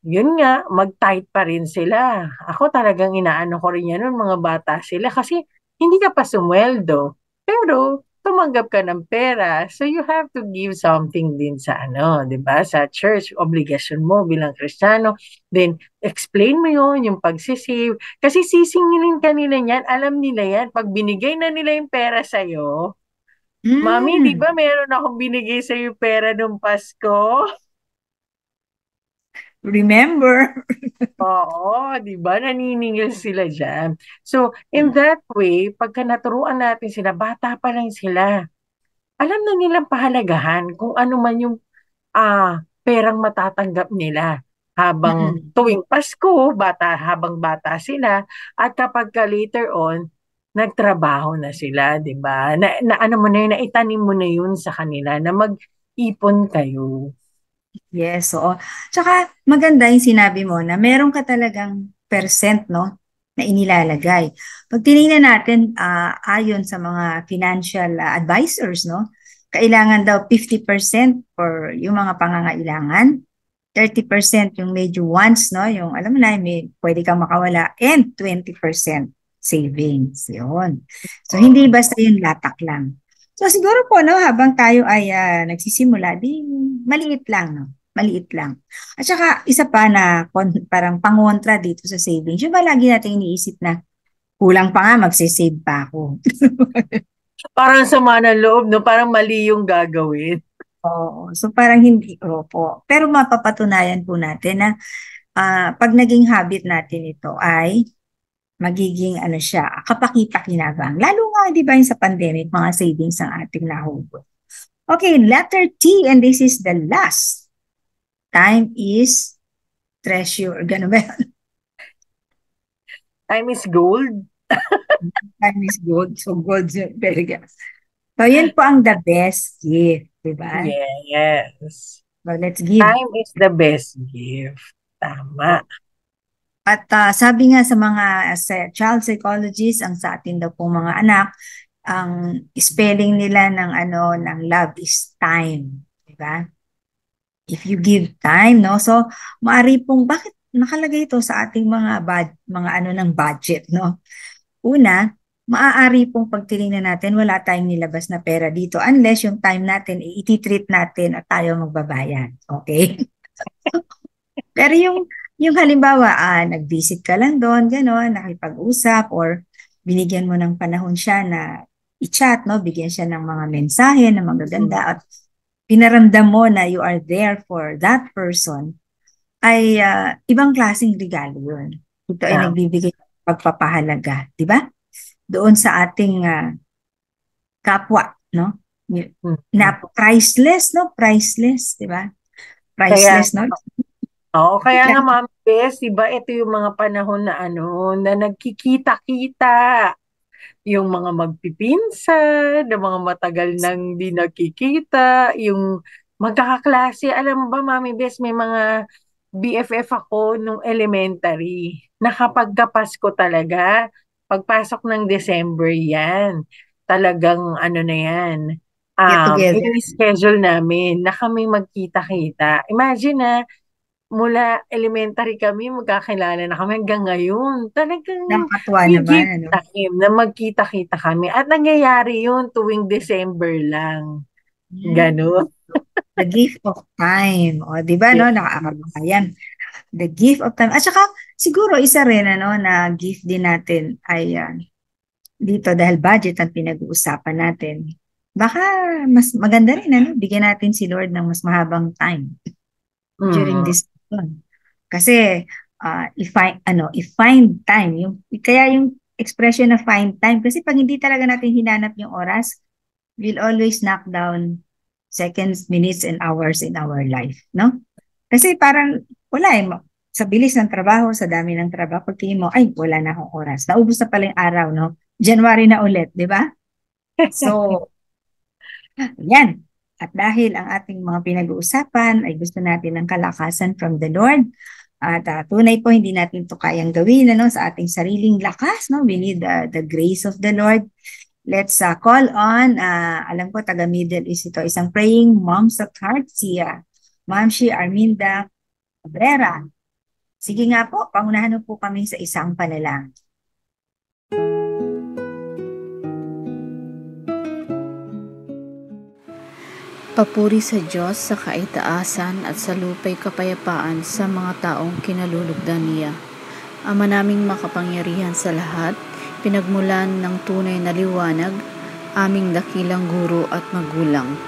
Yun nga, mag-tight pa rin sila. Ako talagang inaano ko rin yan nung mga bata sila kasi hindi ka pa sumweldo. Pero, tumanggap ka ng pera, so you have to give something din sa 'di ba? Sa church, obligasyon mo bilang Kristiyano. Then explain mo 'yon, yung pagsisave. Kasi sisingilin ka nila niyan, alam nila yan. Pag binigay na nila yung pera sa iyo, Mami, di ba meron akong binigay sa iyo pera nung Pasko? Remember? Oo, di ba? Naniningil sila dyan. So, in that way, pagka naturuan natin sila, bata pa lang sila, alam na nilang pahalagahan kung ano man yung perang matatanggap nila habang tuwing Pasko, habang bata sila, at kapag ka later on, nagtrabaho na sila, di ba? Ano mo na yun, naitanim mo na yun sa kanila na mag-ipon kayo. Yes, oo. Tsaka maganda yung sinabi mo na meron ka talagang percent, no, na inilalagay. Pag tinignan natin, ayon sa mga financial advisors, no, kailangan daw 50% for yung mga pangangailangan, 30% yung major wants, no, yung alam mo na, may pwede kang makawala, and 20% savings. Yun. So, hindi basta yung latak lang. So, siguro po, no, habang tayo ay nagsisimula, maliit lang, no? Maliit lang. At saka, isa pa na parang pangontra dito sa savings, yung ba lagi natin iniisip na kulang pa nga, magsisave pa ako. Parang sama ng loob, no? Parang mali yung gagawin. Oo. So, parang hindi, po. Pero mapapatunayan po natin na pag naging habit natin ito ay magiging kapaki-pakinabang. Lalo nga, di ba, yung sa pandemic, mga savings ang ating nahugot. Okay, letter T, and this is the last. Time is treasure. Gano'n ba? Time is gold. Time is gold. So, gold is very good. So, yun po ang the best gift, di ba? Yes. So, let's give. Time is the best gift. Tama. At sabi nga sa mga child psychologists, ang sa atin daw pong mga anak ang spelling nila ng ng love is time, 'di ba? If you give time, no? So, maari pong bakit nakalagay ito sa ating mga ng budget, no? Una, maaari pong pagtinignan natin, wala tayong nilabas na pera dito unless yung time natin, iti-treat natin at tayo magbabayad. Okay? Pero yung halimbawa, nag-visit ka lang doon, gano'n, nakipag-usap or binigyan mo ng panahon siya na i-chat, no? Bigyan siya ng mga mensahe na magaganda at pinaramdam mo na you are there for that person, ay ibang klaseng regalo yun. Ito ay nagbibigay ng pagpapahalaga, di ba? Doon sa ating kapwa, no? Na priceless, no? Priceless, di ba? Priceless, no? Oo, kaya nga Ma'am Bes, diba, ito yung mga panahon na na nagkikita-kita. Yung mga magpipinsan, yung mga matagal nang di nakikita, yung magkakaklase. Alam mo ba, Mami Bes, may mga BFF ako nung elementary. Nakapagkapasko talaga. Pagpasok ng December yan. Talagang na yan. Get together. I-schedule namin na kami magkita-kita. Imagine na, mula elementary kami, magkakilala na kami hanggang ngayon. Talagang Nakakatuwa we naman, give time na magkita-kita kami. At nangyayari yun tuwing December lang. Ganon. The gift of time. O, di ba, no? Nakakatayan. The gift of time. At saka, siguro, isa rin, na gift din natin ay dito dahil budget ang pinag-uusapan natin. Baka mas maganda rin, bigyan natin si Lord ng mas mahabang time during this season. Kasi, if find time, kaya yung expression na find time, kasi pag hindi talaga natin hinanap yung oras, we'll always knock down seconds, minutes, and hours in our life, no? Kasi parang, wala sa bilis ng trabaho, sa dami ng trabaho, pag tingin mo, ay, wala na akong oras. Naubos na pala yung araw, no? January na ulit, di ba? So, yan. At dahil ang ating mga pinag-uusapan ay gusto natin ng kalakasan from the Lord, at tunay po hindi natin to kayang gawin sa ating sariling lakas, no? We need the grace of the Lord. Let's call on, alam ko taga Middle East ito, isang praying moms of heart, si Ma'am Shi Arminda Cabrera. Sige nga po, pangunahan po kami sa isang panalangin. Papuri sa Diyos sa kaitaasan at sa lupay kapayapaan sa mga taong kinalulugdan niya. Ama naming makapangyarihan sa lahat, pinagmulan ng tunay na liwanag, aming dakilang guro at magulang.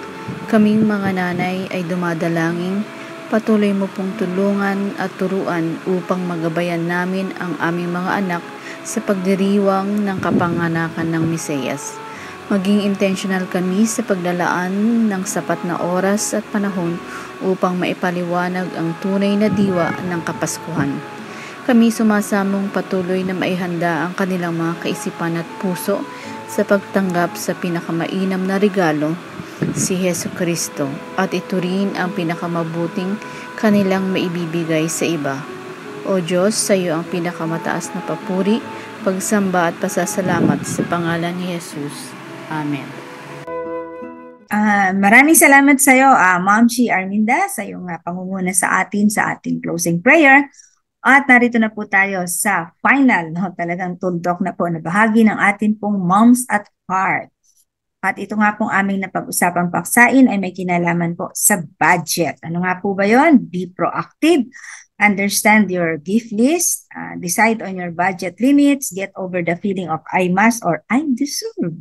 Kaming mga nanay ay dumadalangin, patuloy mo pong tulungan at turuan upang magabayan namin ang aming mga anak sa pagdiriwang ng kapanganakan ng Mesiyas. Maging intentional kami sa paglalaan ng sapat na oras at panahon upang maipaliwanag ang tunay na diwa ng Kapaskuhan. Kami sumasamong patuloy na maihanda ang kanilang mga kaisipan at puso sa pagtanggap sa pinakamainam na regalo, si Hesu Kristo, at ito rin ang pinakamabuting kanilang maibibigay sa iba. O Diyos, sa iyo ang pinakamataas na papuri, pagsamba at pasasalamat sa pangalan ni Jesus. Amen. Maraming salamat sa iyo, Ma'am Shi Arminda, sa iyong pangunguna sa ating closing prayer. At narito na po tayo sa final, talagang tuldok na po na bahagi ng ating pong Moms at Heart. At ito nga pong aming napag-usapang paksain ay may kinalaman po sa budget. Ano nga po ba yon? Be proactive. Understand your gift list. Decide on your budget limits. Get over the feeling of I must or I deserve.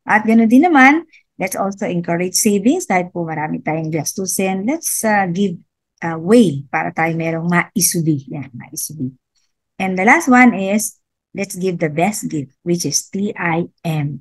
At ganoon din naman, let's also encourage savings dahil po marami tayong gastusin. Let's give way para tayo merong maisubi. Yan, maisubi. And the last one is, let's give the best gift, which is TIME.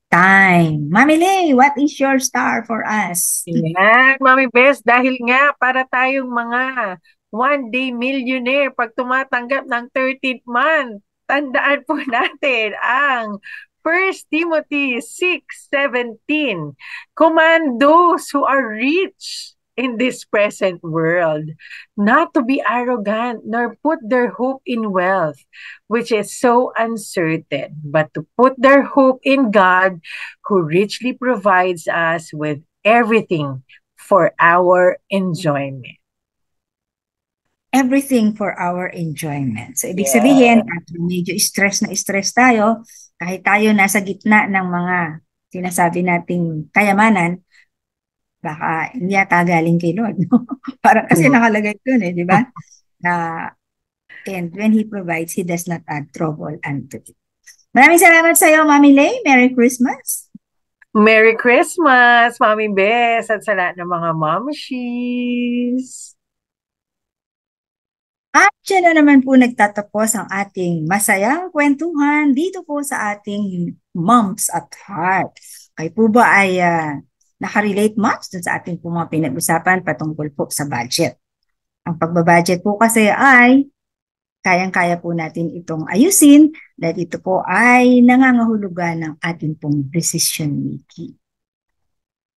Time. Mami Lay, what is your star for us? Yan, Mami Bes, dahil nga para tayong mga one-day millionaire pag tumatanggap ng 13th month, tandaan po natin ang 1 Timothy 6:17. Command those who are rich in this present world, not to be arrogant, nor put their hope in wealth, which is so uncertain, but to put their hope in God, who richly provides us with everything for our enjoyment. Everything for our enjoyment. So, ibig sabihin, at medyo stress na stress tayo, kahit tayo nasa gitna ng mga sinasabi nating kayamanan, baka hindi yata galing kay Lord. No? Parang kasi nakalagay dun di ba? And when He provides, He does not add trouble unto it. Maraming salamat sa iyo, Mami Lay. Merry Christmas! Merry Christmas, Mami Bes, at sa lahat ng mga momshies! At dyan na naman po nagtatapos ang ating masayang kwentuhan dito po sa ating Moms at Heart. Kayo po ba ay nakarelate moms dun sa ating po mga pinag-usapan patungkol po sa budget? Ang pagbabudget po kasi ay kayang-kaya po natin itong ayusin dahil ito po ay nangangahulugan ng ating pong decision making.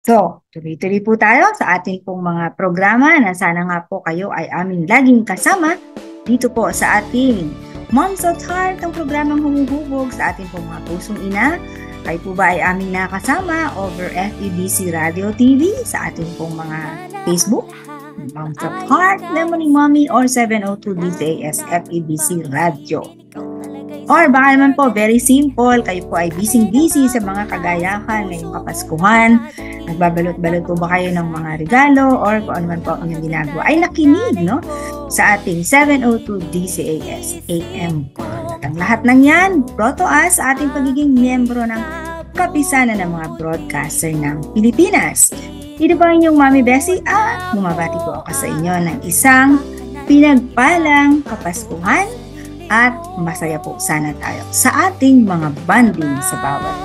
So, tuloy-tuloy po tayo sa ating pong mga programa na sana nga po kayo ay aming laging kasama dito po sa ating Moms at Heart, ang programang humuhubog sa ating pong mga pusong ina. Kayo po ba ay aming nakasama over FEBC Radio TV sa ating pong mga Facebook, Moms at Heart, Lemony Mommy, or 702 DZAS FEBC Radio. Or baka naman po, very simple, kayo po ay busy-busy sa mga kagayahan ngayong Kapaskuhan. Nagbabalot-balot po ba kayo ng mga regalo or kung ano man po ang inyong ginagawa ay nakinig sa ating 702 DCAS AM. At ang lahat ng yan brought to us sa ating pagiging miyembro ng Kapisanan ng mga Broadcaster ng Pilipinas. Ito po inyong Mami Bessie at bumabati po ako sa inyo ng isang pinagpalang Kapaskuhan at masaya po sana tayo sa ating mga bonding sa bawat